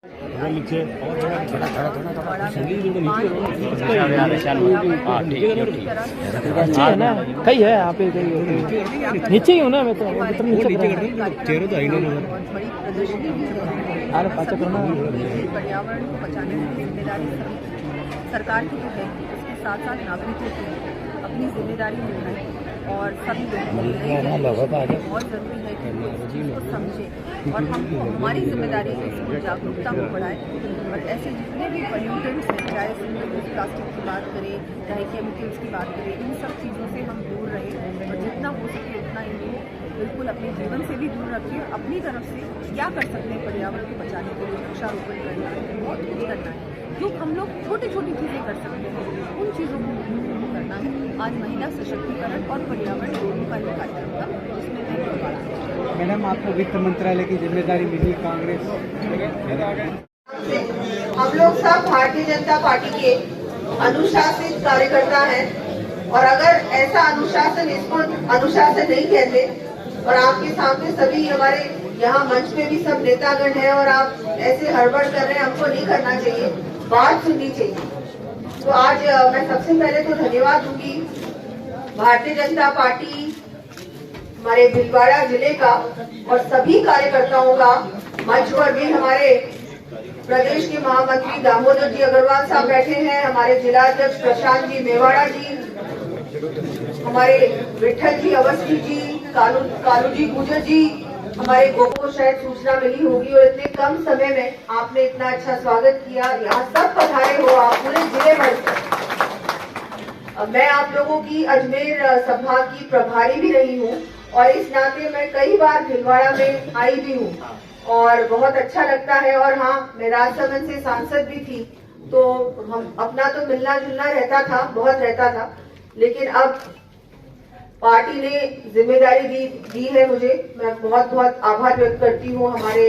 नीचे नीचे है ना कहीं है यहाँ पे नीचे ही हूँ ना मैं तो नीचे चेहरे तो आई नहीं अरे पाचा करना पर्यावरण को बचाने की जिम्मेदारी सरकार की तो है, उसके साथ साथ नागरिकों की अपनी जिम्मेदारी निभाएं और सभी लोगों बहुत जरूरी है कि इसको समझें और हमको हमारी जिम्मेदारी है इसको जागरूकता को बढ़ाएं और ऐसे जितने भी पोल्यूटेंट्स हैं, चाहे सिंगल यूज प्लास्टिक की बात करें, चाहे केमिकल्स की बात करें, इन सब चीज़ों से हम दूर रहें और जितना हो सके उतना इनको बिल्कुल अपने जीवन से भी दूर रखिए। अपनी तरफ से क्या कर सकते हैं पर्यावरण को बचाने के लिए, वृक्षारोपण करना है, बहुत कुछ करना है, जो हम लोग छोटी छोटी चीज़ें कर सकते हैं उन चीज़ों को करना है। आज महिला सशक्तिकरण और पर्यावरण दोनों का ही कार्यक्रम था जिसमें मैं मैडम आपको वित्त मंत्रालय की जिम्मेदारी मिली कांग्रेस। हम लोग सब भारतीय जनता पार्टी के अनुशासित कार्यकर्ता हैं और अगर ऐसा अनुशासन, इसको अनुशासन नहीं कहते और आपके सामने सभी हमारे यहाँ मंच पे भी सब नेतागण हैं और आप ऐसे हड़बड़ कर रहे हैं, हमको नहीं करना चाहिए, बात सुननी चाहिए। तो आज मैं सबसे पहले तो धन्यवाद दूंगी भारतीय जनता पार्टी हमारे भीलवाड़ा जिले का और सभी कार्यकर्ताओं का। मंच पर भी हमारे प्रदेश के महामंत्री दामोदर जी अग्रवाल साहब बैठे हैं, हमारे जिलाध्यक्ष प्रशांत जी मेवाड़ा जी, हमारे विठल जी अवस्थी जी, कालू जी गुजर जी, हमारे गोपो शायद सूचना मिली होगी और इतने कम समय में आपने इतना अच्छा स्वागत किया, यहाँ सब पधारे हो आप पूरे जिले भर से। मैं आप लोगों की अजमेर सभा की प्रभारी भी रही हूँ और इस नाते मैं कई बार भीलवाड़ा में आई भी हूँ और बहुत अच्छा लगता है। और हाँ, मैं राजसमंद से सांसद भी थी, तो हम अपना तो मिलना जुलना रहता था, बहुत रहता था, लेकिन अब पार्टी ने जिम्मेदारी दी है मुझे। मैं बहुत बहुत आभार व्यक्त करती हूँ हमारे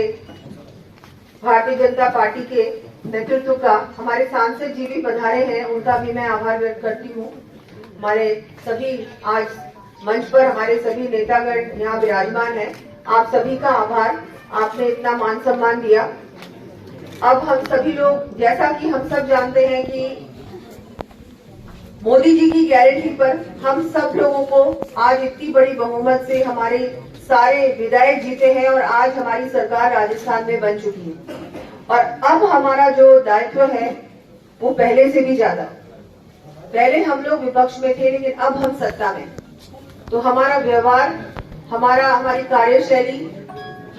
भारतीय जनता पार्टी के नेतृत्व का। हमारे सांसद जी भी पधारे हैं, उनका भी मैं आभार व्यक्त करती हूँ। हमारे सभी आज मंच पर हमारे सभी नेतागण यहाँ विराजमान हैं, आप सभी का आभार, आपने इतना मान सम्मान दिया। अब हम सभी लोग, जैसा कि हम सब जानते हैं कि मोदी जी की गारंटी पर हम सब लोगों को आज इतनी बड़ी बहुमत से हमारे सारे विधायक जीते हैं और आज हमारी सरकार राजस्थान में बन चुकी है। और अब हमारा जो दायित्व है वो पहले से भी ज्यादा। पहले हम लोग विपक्ष में थे, लेकिन अब हम सत्ता में। तो हमारा व्यवहार, हमारी कार्यशैली,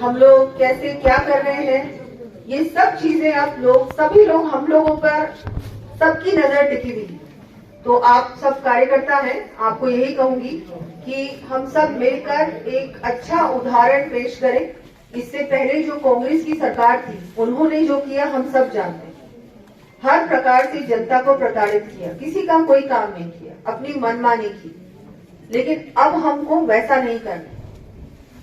हम लोग कैसे क्या कर रहे हैं, ये सब चीजें आप लोग सभी लोग हम लोगों पर सबकी नजर टिकी हुई। तो आप सब कार्यकर्ता हैं, आपको यही कहूंगी कि हम सब मिलकर एक अच्छा उदाहरण पेश करें। इससे पहले जो कांग्रेस की सरकार थी, उन्होंने जो किया हम सब जानते हैं। हर प्रकार से जनता को प्रताड़ित किया, किसी का कोई काम नहीं किया, अपनी मनमानी की। लेकिन अब हमको वैसा नहीं करना।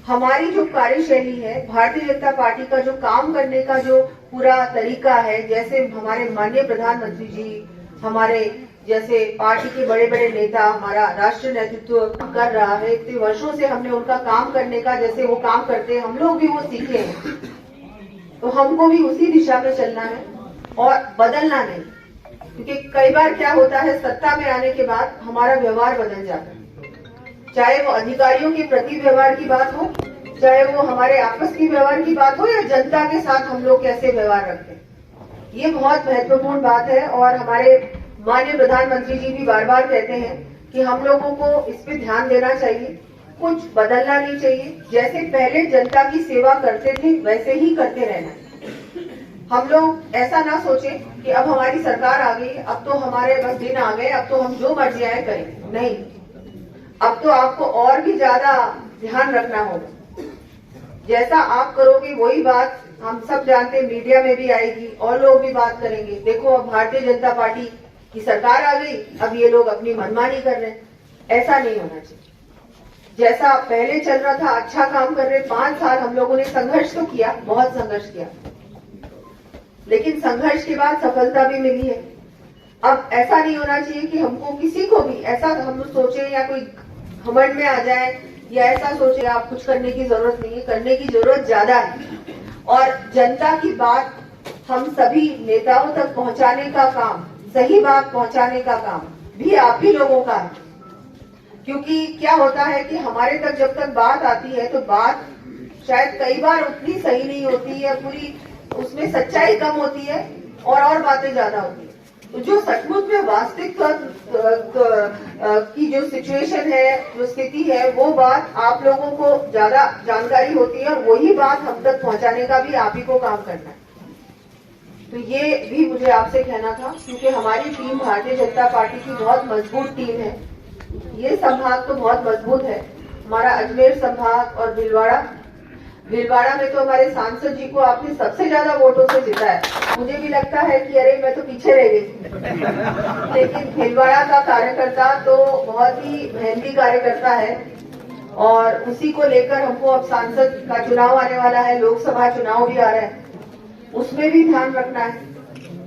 हमारी जो कार्यशैली है, भारतीय जनता पार्टी का जो काम करने का जो पूरा तरीका है, जैसे हमारे माननीय प्रधानमंत्री जी, हमारे जैसे पार्टी के बड़े बड़े नेता, हमारा राष्ट्रीय नेतृत्व कर रहा है, इतने वर्षों से हमने उनका काम करने का, जैसे वो काम करते हैं, हम लोग भी वो सीखे हैं। तो हमको भी उसी दिशा में चलना है और बदलना नहीं, क्योंकि कई बार क्या होता है, सत्ता में आने के बाद हमारा व्यवहार बदल जाता है। चाहे वो अधिकारियों के प्रति व्यवहार की बात हो, चाहे वो हमारे आपस की व्यवहार की बात हो, या जनता के साथ हम लोग कैसे व्यवहार रखते हैं, ये बहुत महत्वपूर्ण बात है। और हमारे माननीय प्रधानमंत्री जी भी बार बार कहते हैं कि हम लोगों को इस पे ध्यान देना चाहिए, कुछ बदलना नहीं चाहिए। जैसे पहले जनता की सेवा करते थे वैसे ही करते रहना। हम लोग ऐसा ना सोचें कि अब हमारी सरकार आ गई, अब तो हमारे बस दिन आ गए, अब तो हम जो मर्जी आए करें। नहीं, अब तो आपको और भी ज्यादा ध्यान रखना होगा। जैसा आप करोगे वही बात हम सब जानते, मीडिया में भी आएगी और लोग भी बात करेंगे। देखो, अब भारतीय जनता पार्टी की सरकार आ गई, अब ये लोग अपनी मनमानी कर रहे हैं। ऐसा नहीं होना चाहिए। जैसा पहले चल रहा था, अच्छा काम कर रहे। 5 साल हम लोगों ने संघर्ष तो किया, बहुत संघर्ष किया, लेकिन संघर्ष के बाद सफलता भी मिली है। अब ऐसा नहीं होना चाहिए कि हमको किसी को भी ऐसा हम सोचे या कोई घमंड में आ जाए या ऐसा सोचे आप कुछ करने की जरूरत नहीं है। करने की जरूरत ज्यादा है और जनता की बात हम सभी नेताओं तक पहुंचाने का काम, सही बात पहुंचाने का काम भी आप ही लोगों का है। क्योंकि क्या होता है कि हमारे तक जब तक बात आती है तो बात शायद कई बार उतनी सही नहीं होती है, पूरी उसमें सच्चाई कम होती है और बातें ज्यादा होती है। तो जो सचमुच में वास्तविक की जो सिचुएशन है, जो स्थिति है, वो बात आप लोगों को ज्यादा जानकारी होती है और वही बात हम तक पहुंचाने का भी आप ही को काम करना है। तो ये भी मुझे आपसे कहना था, क्योंकि हमारी टीम भारतीय जनता पार्टी की बहुत मजबूत टीम है। ये संभाग तो बहुत मजबूत है, हमारा अजमेर संभाग और भीलवाड़ा में तो हमारे सांसद जी को आपने सबसे ज्यादा वोटों से जिताया। मुझे भी लगता है कि अरे मैं तो पीछे रह गई लेकिन भीलवाड़ा का कार्यकर्ता तो बहुत ही मेहनती कार्यकर्ता है और उसी को लेकर हमको अब सांसद का चुनाव आने वाला है, लोकसभा चुनाव भी आ रहा है, उसमें भी ध्यान रखना है।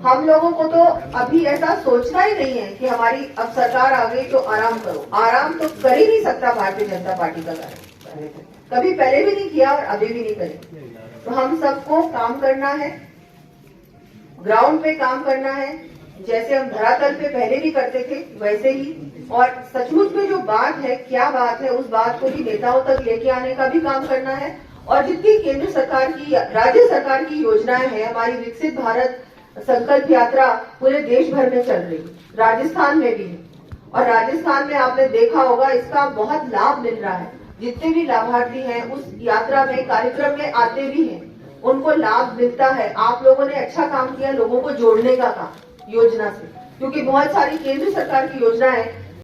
हम लोगों को तो अभी ऐसा सोचना ही नहीं है कि हमारी अब सरकार आ गई तो आराम करो। आराम तो कर ही नहीं सकता भारतीय जनता पार्टी का कार्यकर्ता, कभी पहले भी नहीं किया और अभी भी नहीं करेंगे। तो हम सबको काम करना है, ग्राउंड पे काम करना है, जैसे हम धरातल पे पहले भी करते थे वैसे ही। और सचमुच में जो बात है, क्या बात है, उस बात को भी नेताओं तक लेके आने का भी काम करना है। और जितनी केंद्र सरकार की, राज्य सरकार की योजनाएं हैं, हमारी विकसित भारत संकल्प यात्रा पूरे देश भर में चल रही है, राजस्थान में भी है। और राजस्थान में आपने देखा होगा इसका बहुत लाभ मिल रहा है। जितने भी लाभार्थी हैं उस यात्रा में, कार्यक्रम में आते भी हैं, उनको लाभ मिलता है। आप लोगों ने अच्छा काम किया लोगों को जोड़ने का काम योजना से, क्योंकि बहुत सारी केंद्र सरकार की योजनाएं